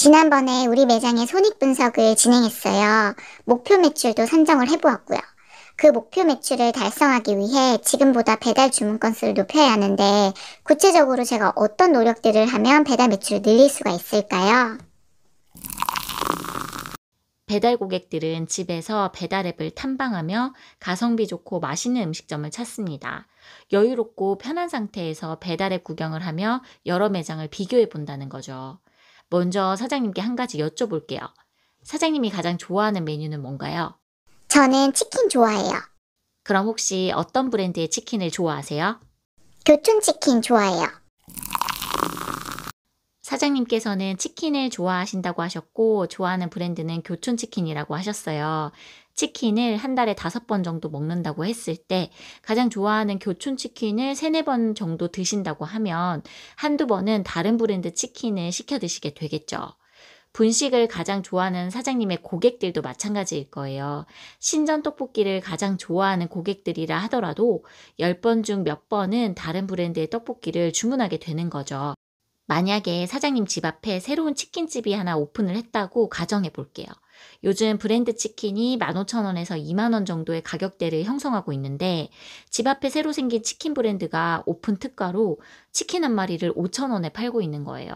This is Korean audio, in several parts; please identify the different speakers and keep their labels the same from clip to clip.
Speaker 1: 지난번에 우리 매장의 손익 분석을 진행했어요. 목표 매출도 산정을 해보았고요. 그 목표 매출을 달성하기 위해 지금보다 배달 주문 건수를 높여야 하는데 구체적으로 제가 어떤 노력들을 하면 배달 매출을 늘릴 수가 있을까요?
Speaker 2: 배달 고객들은 집에서 배달 앱을 탐방하며 가성비 좋고 맛있는 음식점을 찾습니다. 여유롭고 편한 상태에서 배달 앱 구경을 하며 여러 매장을 비교해 본다는 거죠. 먼저 사장님께 한 가지 여쭤볼게요. 사장님이 가장 좋아하는 메뉴는 뭔가요?
Speaker 1: 저는 치킨 좋아해요.
Speaker 2: 그럼 혹시 어떤 브랜드의 치킨을 좋아하세요?
Speaker 1: 교촌치킨 좋아해요.
Speaker 2: 사장님께서는 치킨을 좋아하신다고 하셨고 좋아하는 브랜드는 교촌치킨이라고 하셨어요. 치킨을 한 달에 5번 정도 먹는다고 했을 때 가장 좋아하는 교촌치킨을 3-4번 정도 드신다고 하면 한두 번은 다른 브랜드 치킨을 시켜 드시게 되겠죠. 분식을 가장 좋아하는 사장님의 고객들도 마찬가지일 거예요. 신전 떡볶이를 가장 좋아하는 고객들이라 하더라도 10번 중 몇 번은 다른 브랜드의 떡볶이를 주문하게 되는 거죠. 만약에 사장님 집 앞에 새로운 치킨집이 하나 오픈을 했다고 가정해 볼게요. 요즘 브랜드 치킨이 15,000원에서 20,000원 정도의 가격대를 형성하고 있는데 집 앞에 새로 생긴 치킨 브랜드가 오픈 특가로 치킨 한 마리를 5,000원에 팔고 있는 거예요.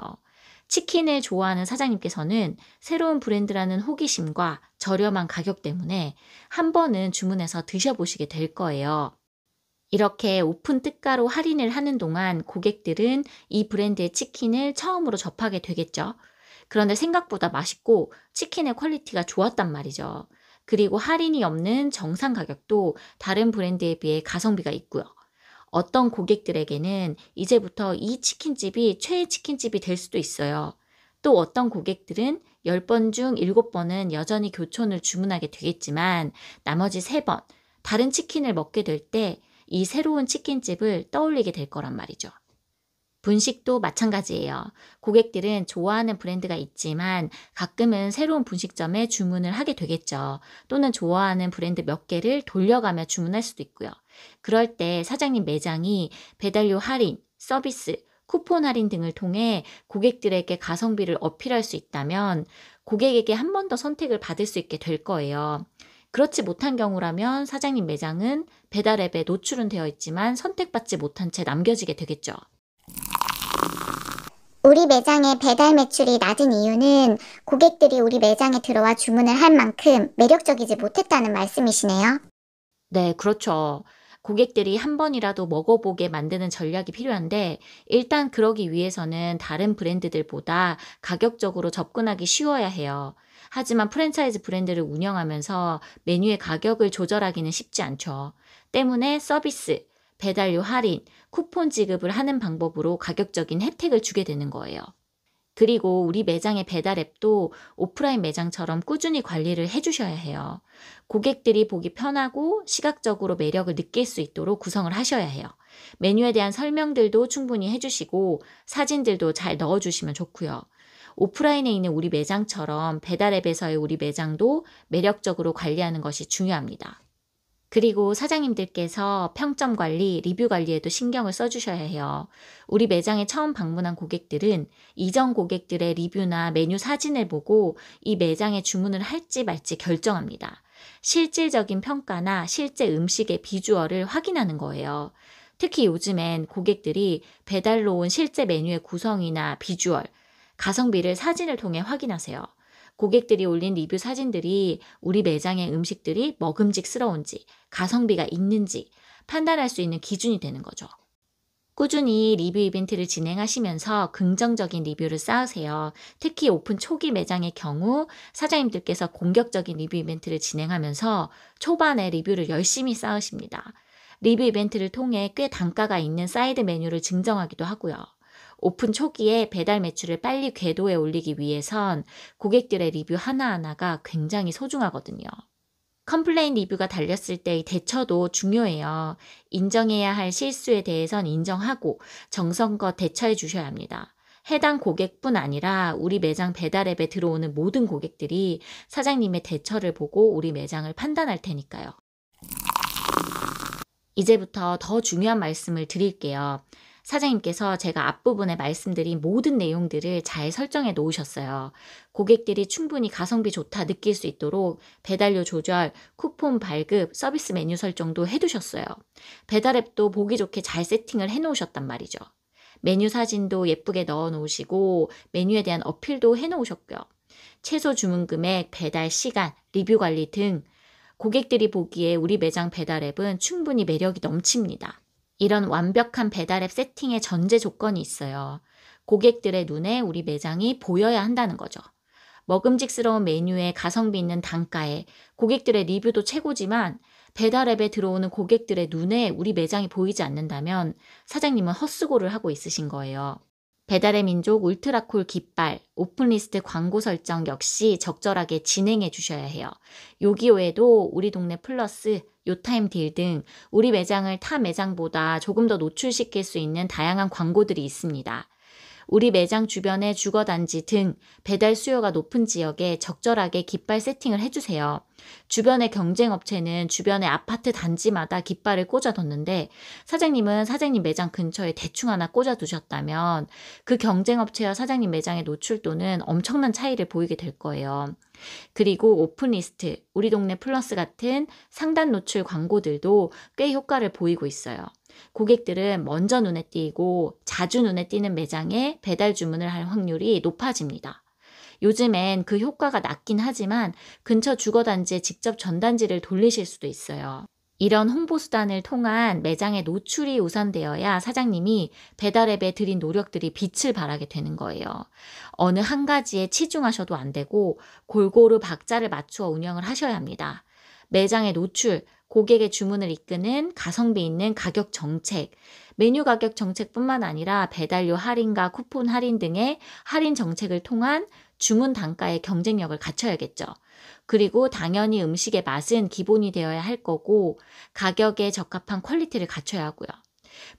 Speaker 2: 치킨을 좋아하는 사장님께서는 새로운 브랜드라는 호기심과 저렴한 가격 때문에 한 번은 주문해서 드셔보시게 될 거예요. 이렇게 오픈 특가로 할인을 하는 동안 고객들은 이 브랜드의 치킨을 처음으로 접하게 되겠죠. 그런데 생각보다 맛있고 치킨의 퀄리티가 좋았단 말이죠. 그리고 할인이 없는 정상 가격도 다른 브랜드에 비해 가성비가 있고요. 어떤 고객들에게는 이제부터 이 치킨집이 최애 치킨집이 될 수도 있어요. 또 어떤 고객들은 10번 중 7번은 여전히 교촌을 주문하게 되겠지만 나머지 3번 다른 치킨을 먹게 될 때 이 새로운 치킨집을 떠올리게 될 거란 말이죠. 분식도 마찬가지예요. 고객들은 좋아하는 브랜드가 있지만 가끔은 새로운 분식점에 주문을 하게 되겠죠. 또는 좋아하는 브랜드 몇 개를 돌려가며 주문할 수도 있고요. 그럴 때 사장님 매장이 배달료 할인, 서비스, 쿠폰 할인 등을 통해 고객들에게 가성비를 어필할 수 있다면 고객에게 한 번 더 선택을 받을 수 있게 될 거예요. 그렇지 못한 경우라면 사장님 매장은 배달 앱에 노출은 되어 있지만 선택받지 못한 채 남겨지게 되겠죠.
Speaker 1: 우리 매장의 배달 매출이 낮은 이유는 고객들이 우리 매장에 들어와 주문을 할 만큼 매력적이지 못했다는 말씀이시네요.
Speaker 2: 네, 그렇죠. 고객들이 한 번이라도 먹어보게 만드는 전략이 필요한데 일단 그러기 위해서는 다른 브랜드들보다 가격적으로 접근하기 쉬워야 해요. 하지만 프랜차이즈 브랜드를 운영하면서 메뉴의 가격을 조절하기는 쉽지 않죠. 때문에 서비스, 배달료 할인, 쿠폰 지급을 하는 방법으로 가격적인 혜택을 주게 되는 거예요. 그리고 우리 매장의 배달 앱도 오프라인 매장처럼 꾸준히 관리를 해주셔야 해요. 고객들이 보기 편하고 시각적으로 매력을 느낄 수 있도록 구성을 하셔야 해요. 메뉴에 대한 설명들도 충분히 해주시고 사진들도 잘 넣어주시면 좋고요. 오프라인에 있는 우리 매장처럼 배달 앱에서의 우리 매장도 매력적으로 관리하는 것이 중요합니다. 그리고 사장님들께서 평점 관리, 리뷰 관리에도 신경을 써주셔야 해요. 우리 매장에 처음 방문한 고객들은 이전 고객들의 리뷰나 메뉴 사진을 보고 이 매장에 주문을 할지 말지 결정합니다. 실질적인 평가나 실제 음식의 비주얼을 확인하는 거예요. 특히 요즘엔 고객들이 배달로 온 실제 메뉴의 구성이나 비주얼, 가성비를 사진을 통해 확인하세요. 고객들이 올린 리뷰 사진들이 우리 매장의 음식들이 먹음직스러운지, 가성비가 있는지 판단할 수 있는 기준이 되는 거죠. 꾸준히 리뷰 이벤트를 진행하시면서 긍정적인 리뷰를 쌓으세요. 특히 오픈 초기 매장의 경우 사장님들께서 공격적인 리뷰 이벤트를 진행하면서 초반에 리뷰를 열심히 쌓으십니다. 리뷰 이벤트를 통해 꽤 단가가 있는 사이드 메뉴를 증정하기도 하고요. 오픈 초기에 배달 매출을 빨리 궤도에 올리기 위해선 고객들의 리뷰 하나하나가 굉장히 소중하거든요. 컴플레인 리뷰가 달렸을 때의 대처도 중요해요. 인정해야 할 실수에 대해선 인정하고 정성껏 대처해 주셔야 합니다. 해당 고객뿐 아니라 우리 매장 배달 앱에 들어오는 모든 고객들이 사장님의 대처를 보고 우리 매장을 판단할 테니까요. 이제부터 더 중요한 말씀을 드릴게요. 사장님께서 제가 앞부분에 말씀드린 모든 내용들을 잘 설정해 놓으셨어요. 고객들이 충분히 가성비 좋다 느낄 수 있도록 배달료 조절, 쿠폰 발급, 서비스 메뉴 설정도 해두셨어요. 배달앱도 보기 좋게 잘 세팅을 해 놓으셨단 말이죠. 메뉴 사진도 예쁘게 넣어 놓으시고 메뉴에 대한 어필도 해 놓으셨고요. 최소 주문 금액, 배달 시간, 리뷰 관리 등 고객들이 보기에 우리 매장 배달앱은 충분히 매력이 넘칩니다. 이런 완벽한 배달앱 세팅의 전제 조건이 있어요. 고객들의 눈에 우리 매장이 보여야 한다는 거죠. 먹음직스러운 메뉴에 가성비 있는 단가에 고객들의 리뷰도 최고지만 배달앱에 들어오는 고객들의 눈에 우리 매장이 보이지 않는다면 사장님은 헛수고를 하고 있으신 거예요. 배달의 민족 울트라콜 깃발, 오픈리스트 광고 설정 역시 적절하게 진행해 주셔야 해요. 요기요에도 우리 동네 플러스, 요타임 딜 등 우리 매장을 타 매장보다 조금 더 노출시킬 수 있는 다양한 광고들이 있습니다. 우리 매장 주변의 주거단지 등 배달 수요가 높은 지역에 적절하게 깃발 세팅을 해주세요. 주변의 경쟁업체는 주변의 아파트 단지마다 깃발을 꽂아뒀는데 사장님은 사장님 매장 근처에 대충 하나 꽂아두셨다면 그 경쟁업체와 사장님 매장의 노출도는 엄청난 차이를 보이게 될 거예요. 그리고 오픈리스트, 우리 동네 플러스 같은 상단 노출 광고들도 꽤 효과를 보이고 있어요. 고객들은 먼저 눈에 띄고 자주 눈에 띄는 매장에 배달 주문을 할 확률이 높아집니다. 요즘엔 그 효과가 낮긴 하지만 근처 주거단지에 직접 전단지를 돌리실 수도 있어요. 이런 홍보수단을 통한 매장의 노출이 우선되어야 사장님이 배달앱에 들인 노력들이 빛을 발하게 되는 거예요. 어느 한 가지에 치중하셔도 안 되고 골고루 박자를 맞추어 운영을 하셔야 합니다. 매장의 노출, 고객의 주문을 이끄는 가성비 있는 가격 정책, 메뉴 가격 정책뿐만 아니라 배달료 할인과 쿠폰 할인 등의 할인 정책을 통한 주문 단가의 경쟁력을 갖춰야겠죠. 그리고 당연히 음식의 맛은 기본이 되어야 할 거고 가격에 적합한 퀄리티를 갖춰야 하고요.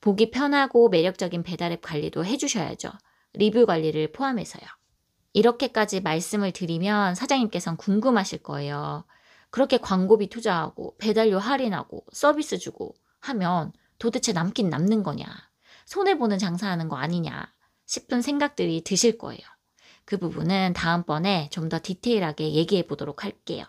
Speaker 2: 보기 편하고 매력적인 배달앱 관리도 해주셔야죠. 리뷰 관리를 포함해서요. 이렇게까지 말씀을 드리면 사장님께서는 궁금하실 거예요. 그렇게 광고비 투자하고 배달료 할인하고 서비스 주고 하면 도대체 남긴 남는 거냐? 손해보는 장사하는 거 아니냐? 싶은 생각들이 드실 거예요. 그 부분은 다음번에 좀 더 디테일하게 얘기해 보도록 할게요.